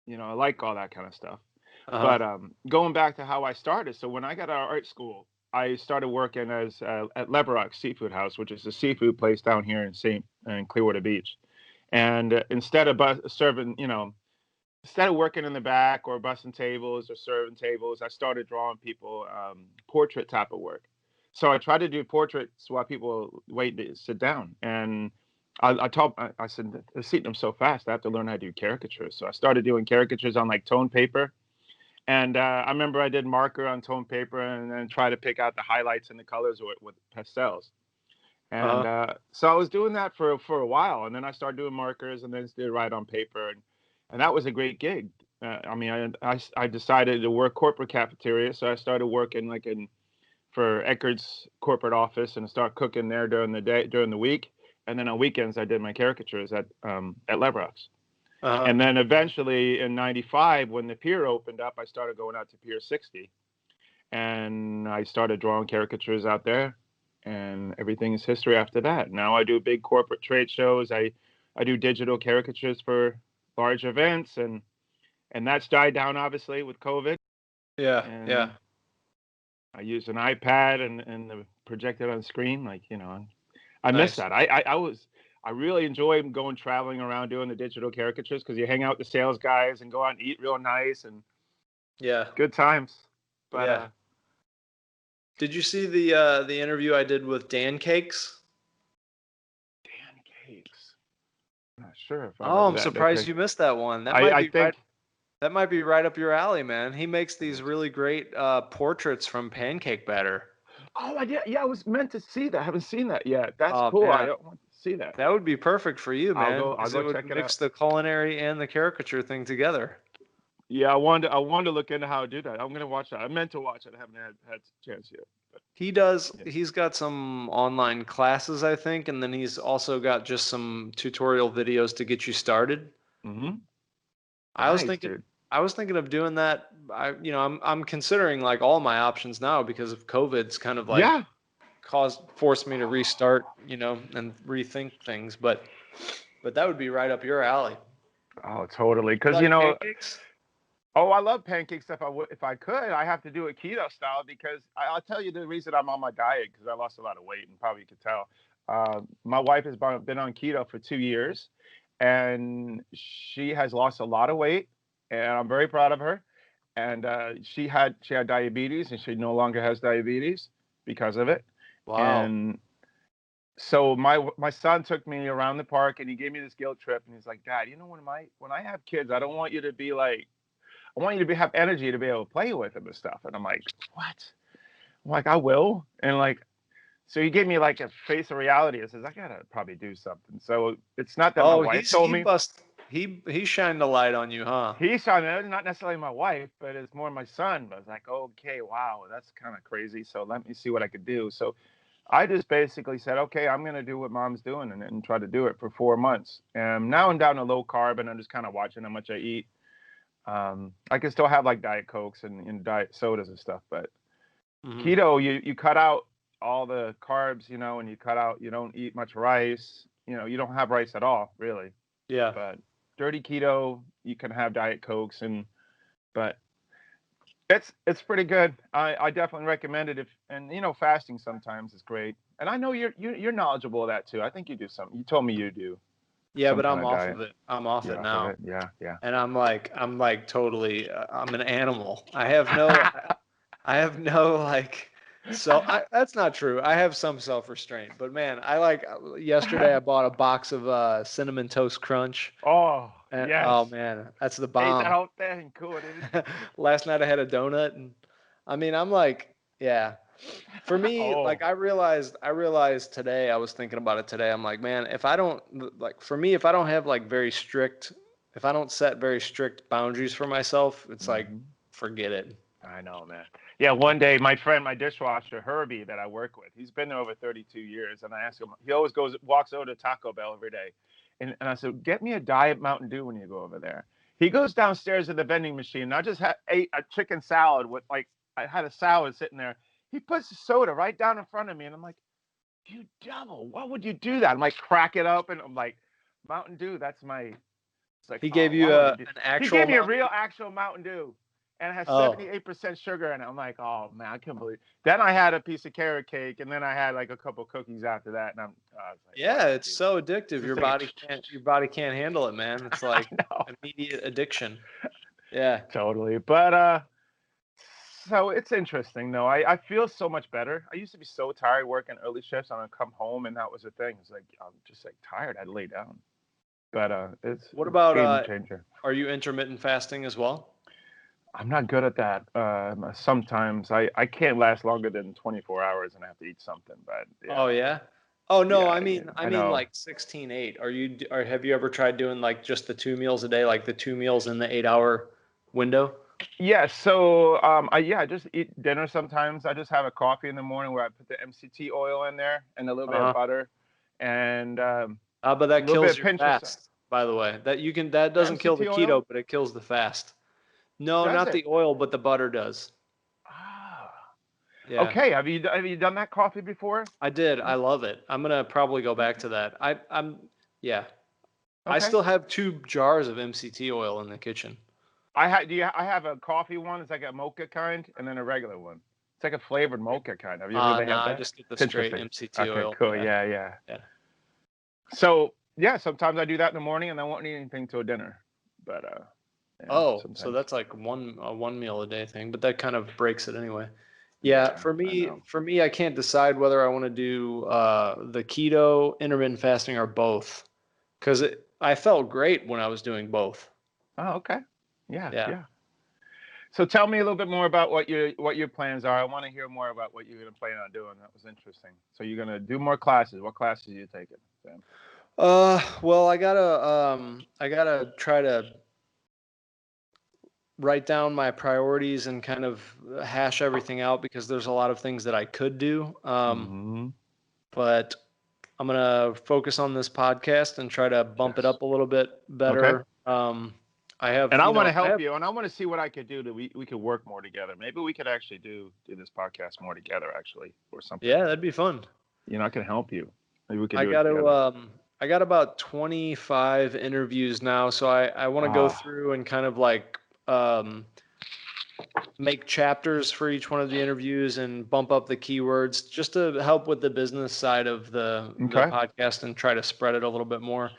I like all that kind of stuff. Uh-huh. But going back to how I started, so when I got out of art school, I started working as at Leverock Seafood House, which is a seafood place down here in Clearwater Beach. And instead of serving, instead of working in the back or bussing tables or serving tables, I started drawing people portrait type of work. So I tried to do portraits while people wait to sit down. And I said, they're seating them so fast, I have to learn how to do caricatures. So I started doing caricatures on like tone paper. And I remember I did marker on tone paper and then try to pick out the highlights and the colors with pastels. And Uh-huh. so I was doing that for a while, and then I started doing markers, and then did write on paper, and that was a great gig. I mean, I decided to work corporate cafeteria, so I started working like for Eckerd's corporate office, and start cooking there during the week, and then on weekends I did my caricatures at Leverocks. Uh-huh. And then eventually in '95, when the pier opened up, I started going out to Pier 60, and I started drawing caricatures out there, and everything is history after that. Now I do big corporate trade shows. I do digital caricatures for large events, and that's died down obviously with COVID. Yeah. Yeah. And I use an iPad and project it on screen. Like, I miss Nice. that. I really enjoy going traveling around doing the digital caricatures because you hang out with the sales guys and go out and eat real nice and Yeah. good times. But Yeah. Did you see the interview I did with Dan Cakes? Dan Cakes. I'm not sure if I Oh, remember I'm that. surprised you missed that one. I think. That might be right up your alley, man. He makes these really great portraits from pancake batter. Oh, I did. Yeah, I was meant to see that. I haven't seen that yet. That's Oh cool. I man, want to see that. that would be perfect for you, man, I'll because go it would check it out. mix the culinary and the caricature thing together. Yeah, I wanted to look into how to do that. I'm gonna watch that. I meant to watch it. I haven't had a chance yet. But He does. yeah. He's got some online classes, I think, and then he's also got just some tutorial videos to get you started. Mm-hmm. I was Nice, thinking, dude. I was thinking of doing that. I'm considering like all my options now because of COVID's kind of like Yeah. forced me to restart, and rethink things. But that would be right up your alley. Oh, totally. You Because like pancakes? oh, I love pancakes. If I could, I have to do it keto style because I'll tell you the reason I'm on my diet because I lost a lot of weight and probably you could tell. My wife has been on keto for 2 years, and she has lost a lot of weight, and I'm very proud of her. And she had diabetes, and she no longer has diabetes because of it. Wow. And so my son took me around the park, and he gave me this guilt trip, and he's like, Dad, when I have kids, I don't want you to be like I want you to have energy to be able to play with them and stuff. And I'm like, what? I'm like, I will. And like, so he gave me like a face of reality. It says, I gotta probably do something. So it's not that my Oh, wife told me. he shined the light on you, huh? He saw me, not necessarily my wife, but it's more my son. But I was like, okay, wow, that's kind of crazy. So let me see what I could do. So I just basically said, okay, I'm gonna do what mom's doing and try to do it for 4 months. And now I'm down to low carb and I'm just kind of watching how much I eat. I can still have like Diet Cokes and diet sodas and stuff, but Hmm. keto, you cut out all the carbs, and you don't eat much rice, you don't have rice at all, really. Yeah. But dirty keto, you can have Diet Cokes but it's pretty good. I definitely recommend it and fasting sometimes is great. And I know you're knowledgeable of that too. I think you do something. You told me you do Yeah, some but kind I'm of off diet. of it. I'm off You're it off of now. it? Yeah, yeah. And I'm like totally I'm an animal. I have no like that's not true. I have some self-restraint, but man, yesterday I bought a box of cinnamon toast crunch. Oh, And oh yes. man, that's the Ate that bomb. whole thing. Cool, dude. Last night I had a donut and I mean, I'm like, yeah. For me, Oh. like I realized today, I was thinking about it today. I'm like, man, if I don't like for me, if I don't have like if I don't set very strict boundaries for myself, it's like Mhm. forget it. I know, man. Yeah, one day my friend, my dishwasher, Herbie, that I work with, he's been there over 32 years. And I ask him, he always walks over to Taco Bell every day. And I said, get me a Diet Mountain Dew when you go over there. He goes downstairs to the vending machine. And I just ate a chicken salad I had a salad sitting there. He puts the soda right down in front of me. And I'm like, you devil, why would you do that? I'm like, crack it up. And I'm like, Mountain Dew, it's like, He oh, gave you why would you do? an He actual gave me a Mountain real, Dew? actual Mountain Dew. and it has Oh. 78% sugar in it. I'm like, oh man, I can't believe. Then I had a piece of carrot cake, and then I had like a couple cookies after that, and I was like, Yeah, wow, it's dude. so addictive. This Your is like- body can't handle it, man. It's like No, immediate addiction. Yeah. totally. But so it's interesting though. I feel so much better. I used to be so tired working early shifts. I'm gonna come home, and that was the thing. It's like I'm just like tired. I'd lay down. But it's What a about game changer. are you intermittent fasting as well? I'm not good at that. Sometimes I can't last longer than 24 hours, and I have to eat something. But Oh yeah, yeah. Oh no, yeah, I mean I know. like 16/8. Or have you ever tried doing like just the 2 meals a day, like the 2 meals in the 8-hour window? Yeah. So I just eat dinner sometimes. I just have a coffee in the morning where I put the MCT oil in there and a little bit Uh-huh. of butter and But a that little kills bit of your pinch of salt. fast, by the way. That doesn't kill the MCT keto, oil? but it kills the fast. No, Does not it? the oil, but the butter does. Ah. Yeah. Okay. Have you done that coffee before? I did. I love it. I'm gonna probably go back to that. Yeah. I Okay. still have 2 jars of MCT oil in the kitchen. I have a coffee one. It's like a mocha kind, and then a regular one. It's like a flavored mocha kind. Have you ever No, had I that? just get the It's straight interesting. MCT Okay, oil. cool. Yeah. Yeah. Yeah. So yeah, sometimes I do that in the morning, and I won't eat anything till dinner. But yeah, Oh, so sometimes. that's like a 1 meal a day thing, but that kind of breaks it anyway. Yeah, Yeah, I know. for me, I can't decide whether I want to do the keto, intermittent fasting, or both, because I felt great when I was doing both. Oh, okay. Yeah. Yeah. So tell me a little bit more about what your plans are. I want to hear more about what you're gonna plan on doing. That was interesting. So you're gonna do more classes. What classes are you taking, Sam? Well, I gotta try to write down my priorities and kind of hash everything out because there's a lot of things that I could do. Mm-hmm. But I'm gonna focus on this podcast and try to bump it Yes. up a little bit better. I have, And I you want know, to help you, and I want to see what I could do we could work more together. Maybe we could actually do this podcast more together, actually, or something. Yeah, that'd be fun. You know, I can help you. Maybe we could I do it got together. to, I got about 25 interviews now, so I want to go through and kind of like make chapters for each one of the interviews and bump up the keywords just to help with the business side of the podcast and try to spread it a little bit more.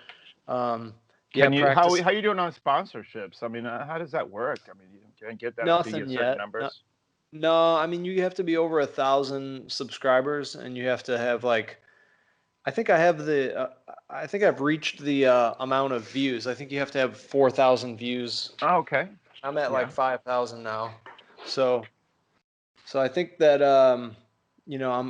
Can you practice. how you doing on sponsorships? I mean, how does that work? I mean, you can't get that until you Nothing get certain yet. numbers. No, I mean you have to be over 1,000 subscribers, and you have to have like, I think I've reached the amount of views. I think you have to have 4,000 views. Oh, okay. I'm at like 5,000 now, so I think that I'm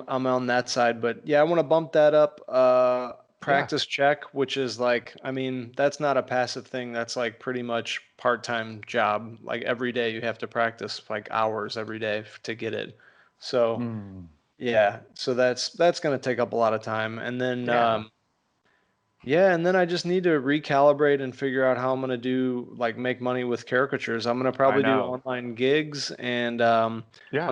on that side, but yeah, I want to bump that up. Practice check, which is like, I mean, that's not a passive thing. That's like pretty much part-time job. Like every day you have to practice like hours every day to get it. So yeah, so that's going to take up a lot of time. And then and then I just need to recalibrate and figure out how I'm going to do like make money with caricatures. I'm going to probably do online gigs, and I'm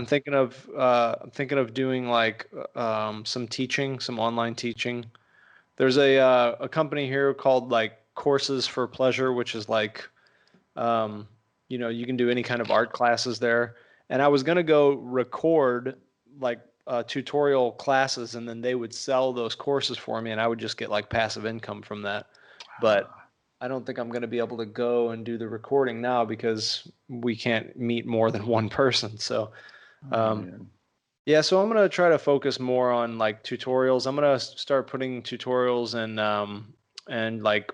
thinking of doing like some teaching, some online teaching. There's a company here called like Courses for Pleasure, which is like, you can do any kind of art classes there. And I was going to go record like tutorial classes, and then they would sell those courses for me, and I would just get like passive income from that. But I don't think I'm going to be able to go and do the recording now because we can't meet more than one person. So, yeah, so I'm going to try to focus more on like tutorials. I'm going to start putting tutorials and like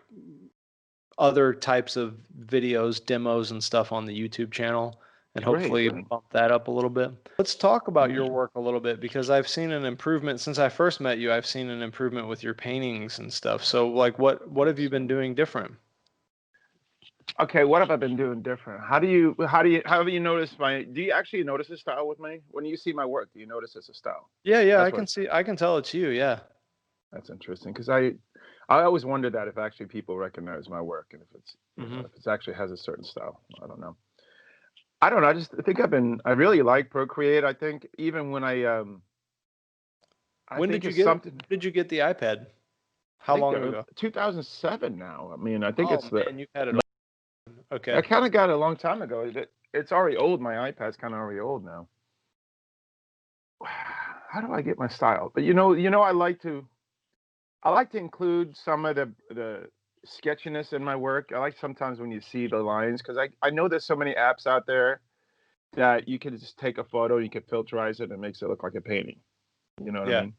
other types of videos, demos and stuff on the YouTube channel, and hopefully bump that up a little bit. Let's talk about your work a little bit, because I've seen an improvement since I first met you. I've seen an improvement with your paintings and stuff. So like what have you been doing different? Okay, what have I been doing different? How have you noticed do you actually notice a style with me? When you see my work, do you notice it's a style? Yeah, I can tell it's you, yeah. That's interesting, because I always wondered that if actually people recognize my work, and if it's if it actually has a certain style. I don't know. I just think I really like Procreate. I think even when when did you get the iPad? How long ago? 2007 now. I mean, I think it's man, you've had it. Okay. I kind of got it a long time ago. it's already old. My iPad's kind of already old now. How do I get my style? But I like to include some of the sketchiness in my work. I like sometimes when you see the lines, because I know there's so many apps out there that you can just take a photo, you can filterize it, and it makes it look like a painting. You know what I Yeah. mean?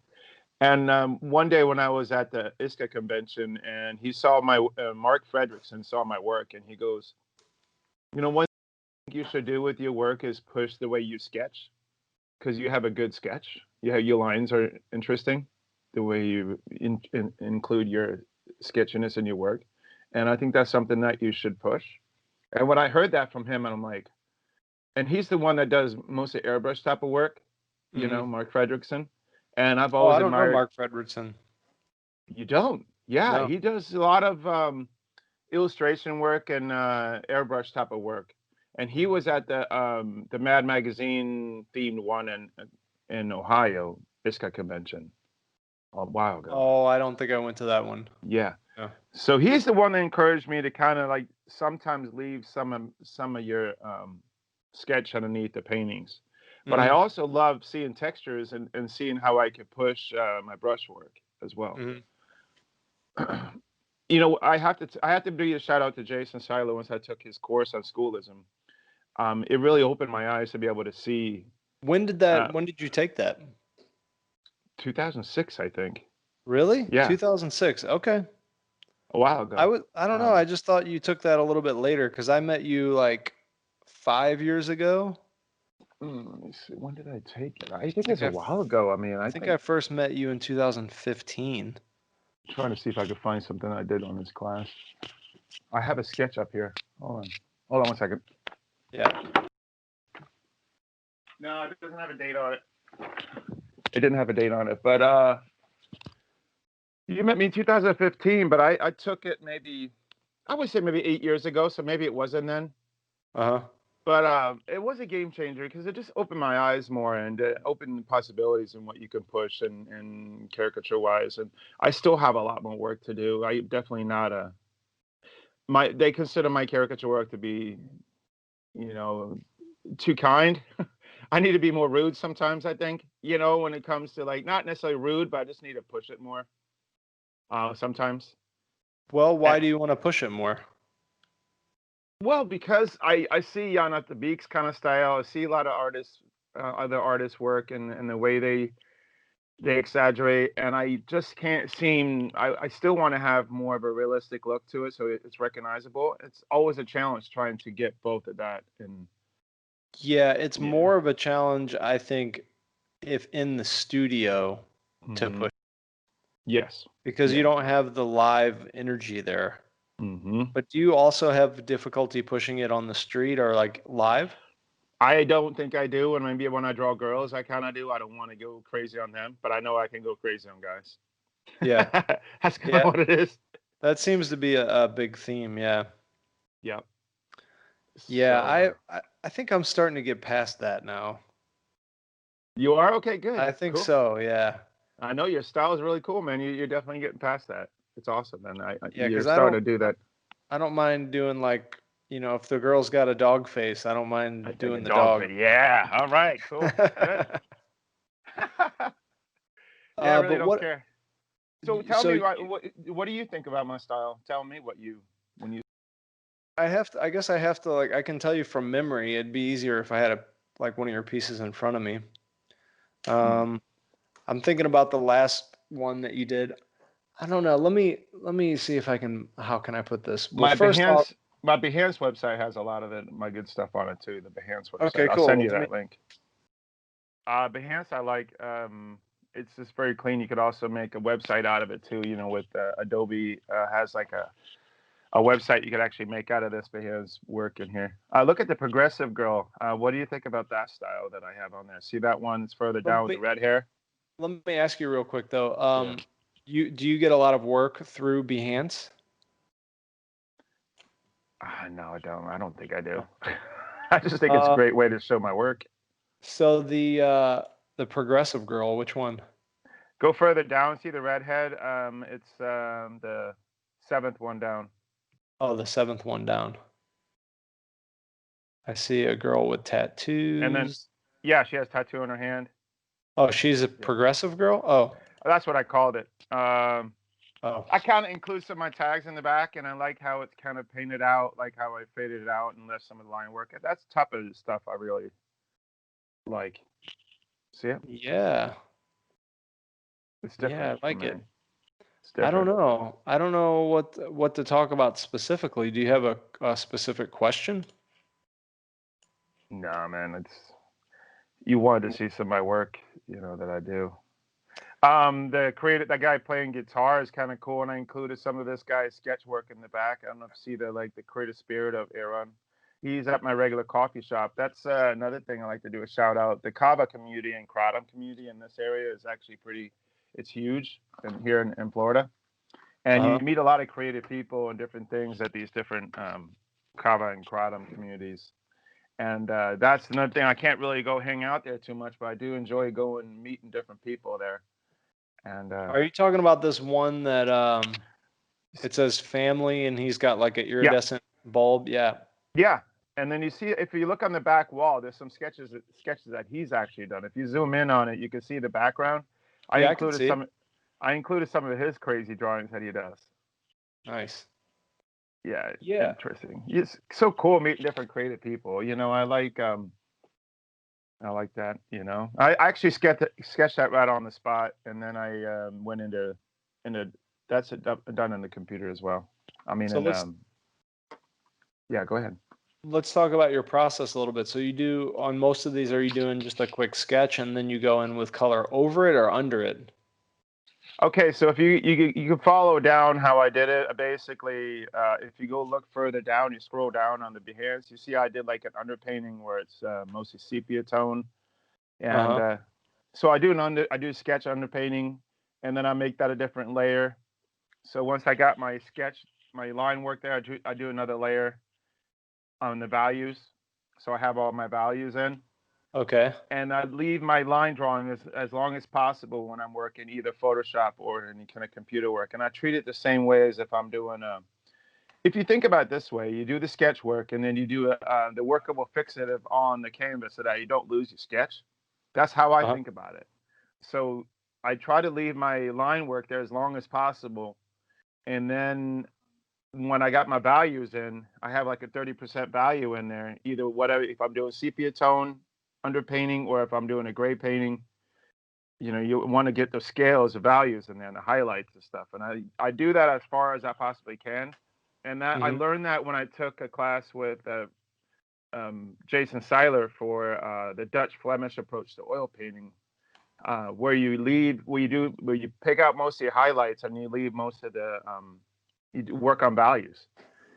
And one day when I was at the ISCA convention, and he saw my Mark Fredrickson saw my work, and he goes, one thing you should do with your work is push the way you sketch, because you have a good sketch. Your lines are interesting, the way you include your sketchiness in your work, and I think that's something that you should push. And when I heard that from him, and I'm like, and he's the one that does most of airbrush type of work, Mark Fredrickson, and I've Oh, I always don't know admired. Mark Fredrickson. You don't? Yeah, No. he does a lot of illustration work and airbrush type of work. And he was at the Mad Magazine themed one in Ohio, ISCA convention a while ago. Oh, I don't think I went to that one. Yeah. Yeah. So he's the one that encouraged me to kind of like sometimes leave some of your sketch underneath the paintings. But I also love seeing textures and seeing how I could push my brush work as well. I have to do a shout out to Jason Silo once I took his course on schoolism. It really opened my eyes to be able to see. When did you take that? 2006, I think. Really? Yeah. 2006. Okay. A while ago. I don't know. I just thought you took that a little bit later because I met you like 5 years ago. Let me see. When did I take it? I think it's a while ago. I mean, I think I first met you in 2015. I'm trying to see if I could find something I did on this class. I have a sketch up here. Hold on 1 second. Yeah. No, it doesn't have a date on it. It didn't have a date on it, but you met me in 2015, but I took it I would say maybe 8 years ago, so maybe it wasn't then. But it was a game changer because it just opened my eyes more and opened possibilities in what you can push and caricature wise. And I still have a lot more work to do. I definitely not they consider my caricature work to be, too kind. I need to be more rude sometimes, I think, when it comes to like, not necessarily rude, but I just need to push it more sometimes. Well, why do you want to push it more? Well, because I see Jan at the Beaks kind of style. I see a lot of artists, other artists work and the way they exaggerate. And I just can't seem, I still want to have more of a realistic look to it. So it's recognizable. It's always a challenge trying to get both of that. Yeah, it's more of a challenge, I think, if in the studio to push. Yes. Because you don't have the live energy there. But do you also have difficulty pushing it on the street or like live? I don't think I do. And maybe when I draw girls, I kind of do. I don't want to go crazy on them, but I know I can go crazy on guys. Yeah. That's kind of what it is. That seems to be a big theme. Yeah. Yep. Yeah. So, I think I'm starting to get past that now. You are? Okay, good. I think so. Yeah. I know your style is really cool, man. You're definitely getting past that. It's awesome, man. You're because starting to do that. I don't mind doing like, if the girl's got a dog face, I don't mind doing the dog. Yeah. All right. Cool. Good. Yeah, I really don't care. So tell me, what do you think about my style? Tell me when you. I guess I have to like. I can tell you from memory. It'd be easier if I had one of your pieces in front of me. I'm thinking about the last one that you did. I don't know. Let me see if I can. How can I put this? Well, my Behance website has a lot of my good stuff on it too. The Behance website. Okay, cool. I'll send you that link. Behance, I like. It's just very clean. You could also make a website out of it too. With Adobe has like a website you could actually make out of this Behance work in here. Look at the Progressive Girl. What do you think about that style that I have on there? See that one? It's further down with the red hair. Let me ask you real quick though. Do you get a lot of work through Behance? No, I don't. I don't think I do. I just think it's a great way to show my work. So the Progressive Girl, which one? Go further down. See the redhead? It's the 7th one down. Oh, the 7th one down. I see a girl with tattoos. And then, yeah, she has a tattoo on her hand. Oh, she's a progressive girl? Oh. That's what I called it. Oh. I kind of include some of my tags in the back, and I like how it's kind of painted out, like how I faded it out and left some of the line work. That's the type of stuff I really like. See it? Yeah. It's different. Yeah, I like it. It's I don't different. know. I don't know what to talk about specifically. Do you have a specific question? Nah, man, you wanted to see some of my work, that I do. That guy playing guitar is kind of cool, and I included some of this guy's sketch work in the back. I don't know if you see the creative spirit of Aaron. He's at my regular coffee shop. That's another thing I like to do, a shout out. The Kava community and Kratom community in this area is actually it's huge here in Florida. And you meet a lot of creative people and different things at these different Kava and Kratom communities. And that's another thing. I can't really go hang out there too much, but I do enjoy going and meeting different people there. And are you talking about this one that it says family and he's got like an iridescent bulb? Yeah. Yeah. And then you see, if you look on the back wall, there's some sketches that he's actually done. If you zoom in on it, you can see the background. I included some of his crazy drawings that he does. Nice. Yeah. Interesting. It's so cool meeting different creative people. I like that. I actually sketched that right on the spot, and then I went into that's done in the computer as well. I mean, yeah, go ahead. Let's talk about your process a little bit. So you do, on most of these, are you doing just a quick sketch and then you go in with color over it or under it? Okay, so if you can follow down how I did it, basically, if you go look further down, you scroll down on the Behance, you see I did like an underpainting where it's mostly sepia tone, and so I do sketch underpainting, and then I make that a different layer. So once I got my line work there, I do another layer on the values, so I have all my values in. Okay. And I leave my line drawing as long as possible when I'm working either Photoshop or any kind of computer work. And I treat it the same way as if I'm doing if you think about it this way, you do the sketch work and then you do the workable fixative on the canvas so that you don't lose your sketch. That's how I think about it. So I try to leave my line work there as long as possible. And then when I got my values in, I have like a 30% value in there, either whatever, if I'm doing sepia tone underpainting or if I'm doing a gray painting, you want to get the scales, the values in there and the highlights and stuff. And I do that as far as I possibly can. And that I learned that when I took a class with Jason Seiler for the Dutch Flemish approach to oil painting, where you pick out most of your highlights and you leave most of the you work on values.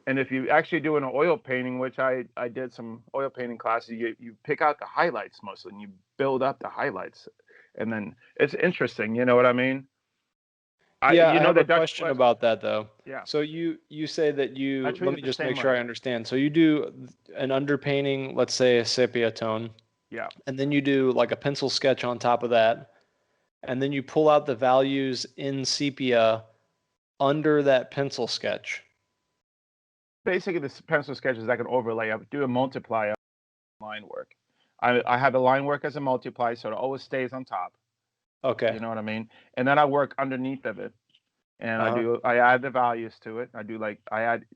And if you actually do an oil painting, which I did some oil painting classes, you pick out the highlights mostly and you build up the highlights. And then it's interesting, you know what I mean? I have a question about that though. Yeah. So you say that let me just make sure I understand. So you do an underpainting, let's say a sepia tone. Yeah. And then you do like a pencil sketch on top of that. And then you pull out the values in sepia under that pencil sketch. Basically, the pencil sketch is like an overlay. I do a multiply of line work. I have the line work as a multiply, so it always stays on top. Okay. You know what I mean? And then I work underneath of it, and I add the values to it.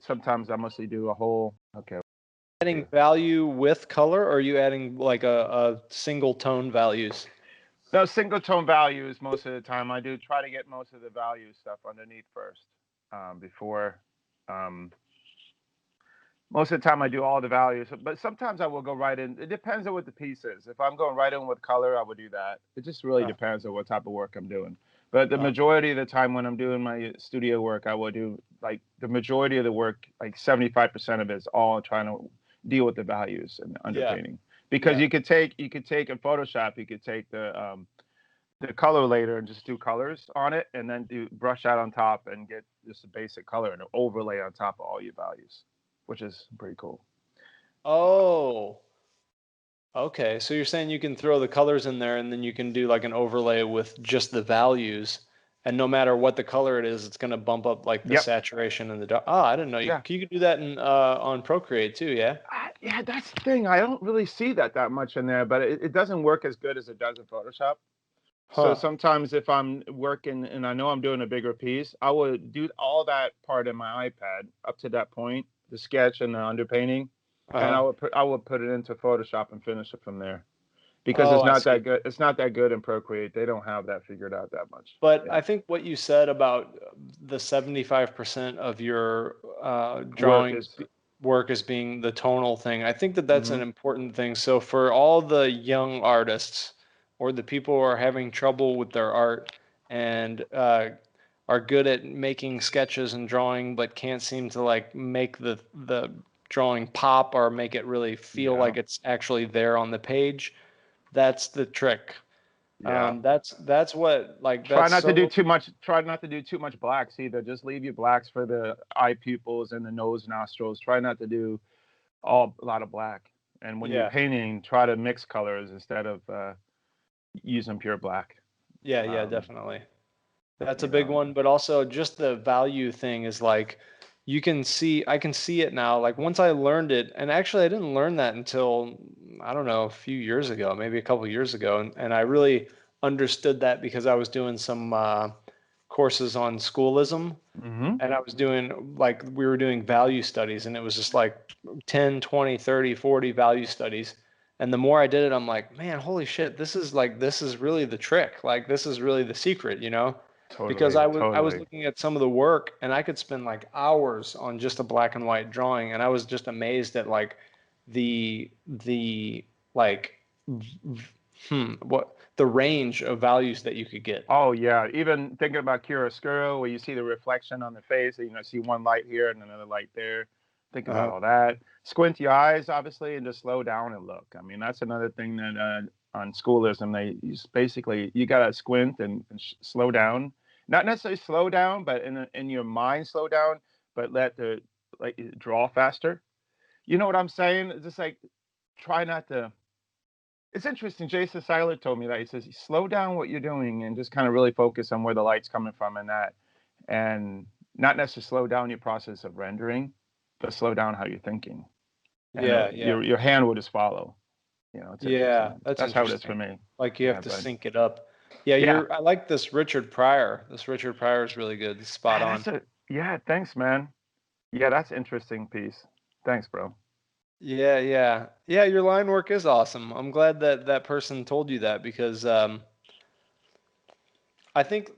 Sometimes I mostly do a whole. Okay. Adding value with color, or are you adding like a single tone values? No, single tone values most of the time. I do try to get most of the value stuff underneath first, before. Most of the time I do all the values, but sometimes I will go right in. It depends on what the piece is. If I'm going right in with color, I would do that. It just really depends on what type of work I'm doing. But the majority of the time when I'm doing my studio work, I will do like the majority of the work, like 75% of it is all trying to deal with the values and the underpainting. Because you could take in Photoshop, you could take the color later and just do colors on it, and then brush out on top and get just a basic color and an overlay on top of all your values, which is pretty cool. Oh, okay. So you're saying you can throw the colors in there and then you can do like an overlay with just the values and no matter what the color it is, it's going to bump up like the Yep. saturation and the dark. Oh, I didn't know Yeah. you could do that in on Procreate too, yeah? Yeah, that's the thing. I don't really see that much in there, but it doesn't work as good as it does in Photoshop. So Huh. sometimes if I'm working and I know I'm doing a bigger piece, I would do all that part in my iPad up to that point, the sketch and the underpainting, and Uh-huh. I would put it into Photoshop and finish it from there. Because Oh, it's I not see. that good. It's not that good in Procreate. They don't have that figured out that much. But Yeah. I think what you said about the 75% of your Work drawings is. work as being the tonal thing, I think that that's an Hmm. important thing. So for all the young artists or the people who are having trouble with their art and are good at making sketches and drawing, but can't seem to like make the drawing pop or make it really feel Yeah. like it's actually there on the page, that's the trick. Yeah. That's what like Try that's not to do so too much. Try not to do too much blacks either. Just leave your blacks for the eye pupils and the nose nostrils. Try not to do a lot of black. And when you're yeah. painting, try to mix colors instead of using pure black. Yeah, Um, definitely. That's a you big know. one, but also just the value thing is like I can see it now. Like once I learned it, and actually I didn't learn that until I don't know, a few years ago, maybe a couple years ago, and I really understood that because I was doing some courses on schoolism, Hmm. and I was doing like we were doing value studies, and it was just like 10, 20, 30, 40 value studies. And the more I did it, I'm like, man, holy shit, this is really the trick. Like this is really the secret, you know? Because Totally. I was Totally. looking at some of the work and I could spend like hours on just a black and white drawing, and I was just amazed at like the like what the range of values that you could get. Oh yeah, even thinking about chiaroscuro, where you see the reflection on the face, see one light here and another light there. Think about Uh, all that. Squint your eyes, obviously, and just slow down and look. I mean, that's another thing that on schoolism basically you gotta squint and slow down. Not necessarily slow down, but in your mind slow down, but let the like draw faster. You know what I'm saying? It's just like try not to. It's interesting. Jason Seiler told me that. He says, slow down what you're doing and just kind of really focus on where the light's coming from and that. And not necessarily slow down your process of rendering, but slow down how you're thinking. And yeah. your hand will just follow. It's Yeah, interesting. that's That's how it is for interesting. me. Like you have Yeah, to but sync it up. Yeah, yeah. I like this Richard Pryor. This Richard Pryor is really good. It's spot Man, on. yeah, thanks, man. Yeah, that's an interesting piece. Thanks, bro. Yeah, your line work is awesome. I'm glad that that person told you that because I think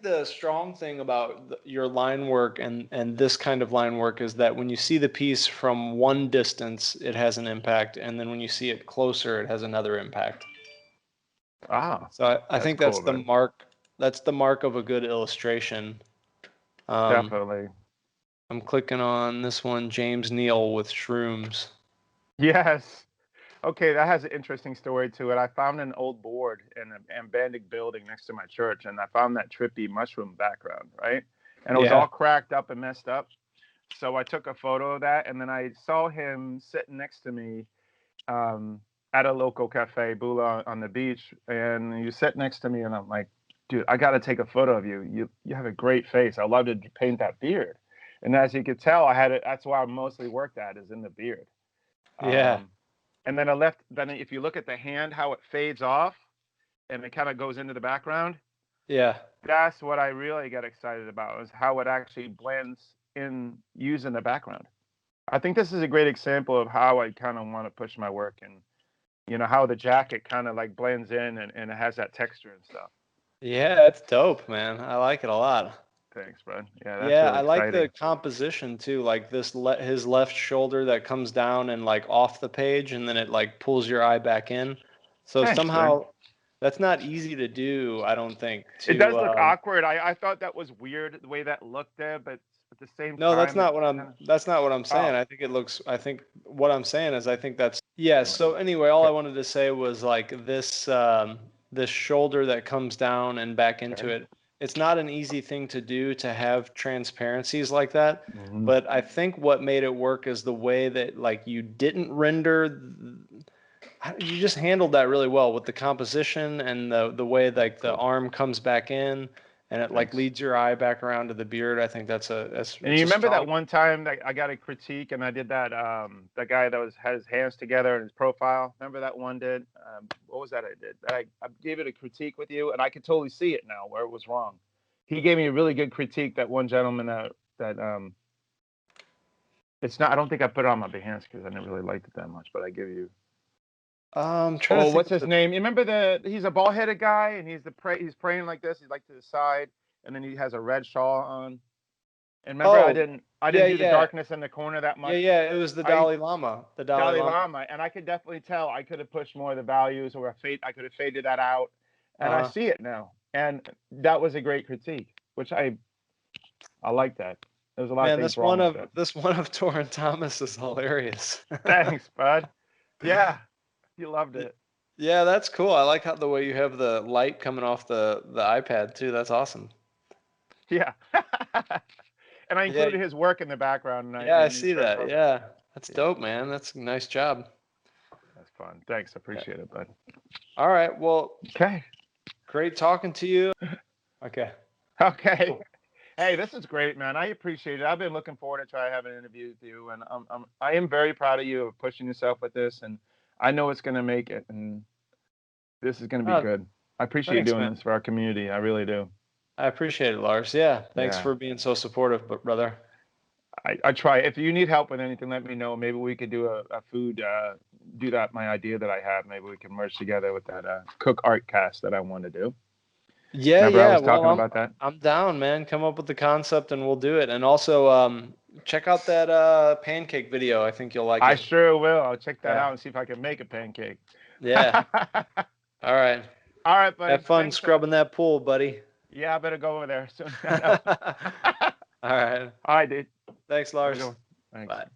the strong thing about your line work and this kind of line work is that when you see the piece from one distance, it has an impact, and then when you see it closer, it has another impact. Ah, So I that's think cool, man. that's the mark of a good illustration. Um, Definitely. I'm clicking on this one, James Neal with shrooms. Yes. Okay, that has an interesting story to it. I found an old board in an abandoned building next to my church, and I found that trippy mushroom background, right? And it was all Yeah, cracked up and messed up. So I took a photo of that, and then I saw him sitting next to me at a local cafe, Bula, on the beach. And he sat next to me, and I'm like, dude, I got to take a photo of you. You have a great face. I love to paint that beard. And as you could tell, I had it. That's where I mostly worked at is in the beard. yeah, Um, and then I left. Then if you look at the hand, how it fades off and it kind of goes into the background, yeah. that's what I really get excited about is how it actually blends in using the background. I think this is a great example of how I kind of want to push my work and how the jacket kind of like blends in and it has that texture and stuff. Yeah, it's dope, man. I like it a lot. Thanks, bro. Yeah, that's Yeah, really I like the exciting. composition too, like his left shoulder that comes down and like off the page and then it like pulls your eye back in. So Thanks, man. somehow that's not easy to do, I don't think, It to does look awkward. I thought that was weird the way that looked there, but at the same no, time, it's kind of. that's not what I'm saying. Oh, I think what I'm saying is I think that's yeah, so anyway, all I okay. wanted to say was like this shoulder that comes down and back into Okay. it. It's not an easy thing to do to have transparencies like that, Hmm. but I think what made it work is the way that like you didn't render you just handled that really well with the composition and the way like the arm comes back in and it like Thanks. leads your eye back around to the beard. I think that's And it's you a remember that strong. one time that I got a critique and I did that that guy that had his hands together in his profile. Remember that one did? What was that I did? I gave it a critique with you, and I could totally see it now where it was wrong. He gave me a really good critique. That one gentleman that it's not. I don't think I put it on my Behance because I didn't really like it that much. But I give you. I'm trying to Oh, think what's of his name? You remember he's a bald-headed guy and he's praying like this. He's like to the side, and then he has a red shawl on. And remember, I Oh, didn't yeah, do the yeah, darkness in the corner that yeah, much. yeah. It was the Dalai Lama. The Dalai Dalai Lama. Lama, and I could definitely tell I could have pushed more of the values or I could have faded that out, and I see it now. And that was a great critique, which I like that. There's a lot of Man, things wrong with it. this one of Torrin Thomas is hilarious. Thanks, bud. Yeah, you loved it. Yeah, that's cool. I like how the way you have the light coming off the iPad too. That's awesome. Yeah. And I Yeah, included his work in the background. yeah, I he see started that. talking. Yeah, that's Yeah. dope, man. That's a nice job. That's fun. Thanks. I appreciate it, bud. All right. Well, Okay. great talking to you. Okay. Okay. Cool. Hey, this is great, man. I appreciate it. I've been looking forward to try having an interview with you, and I am very proud of you of pushing yourself with this, and I know it's going to make it, and this is going to be good. I appreciate you Thanks, doing man. this for our community. I really do. I appreciate it, Lars. Yeah, thanks Yeah. for being so supportive, brother. I try. If you need help with anything, let me know. Maybe we could do a food, do that. My idea that I have, maybe we can merge together with that cook art cast that I want to do. Yeah, Remember I was well, talking about that? I'm down, man. Come up with the concept and we'll do it. And also, check out that pancake video. I think you'll like I it. sure will. I'll check that Yeah. out and see if I can make a pancake. Yeah. All right. All right, buddy. Have fun Thanks, scrubbing that pool, buddy. Yeah, I better go over there soon. All right. All right, dude. Thanks, Have a Lars. good one. Thanks. Bye.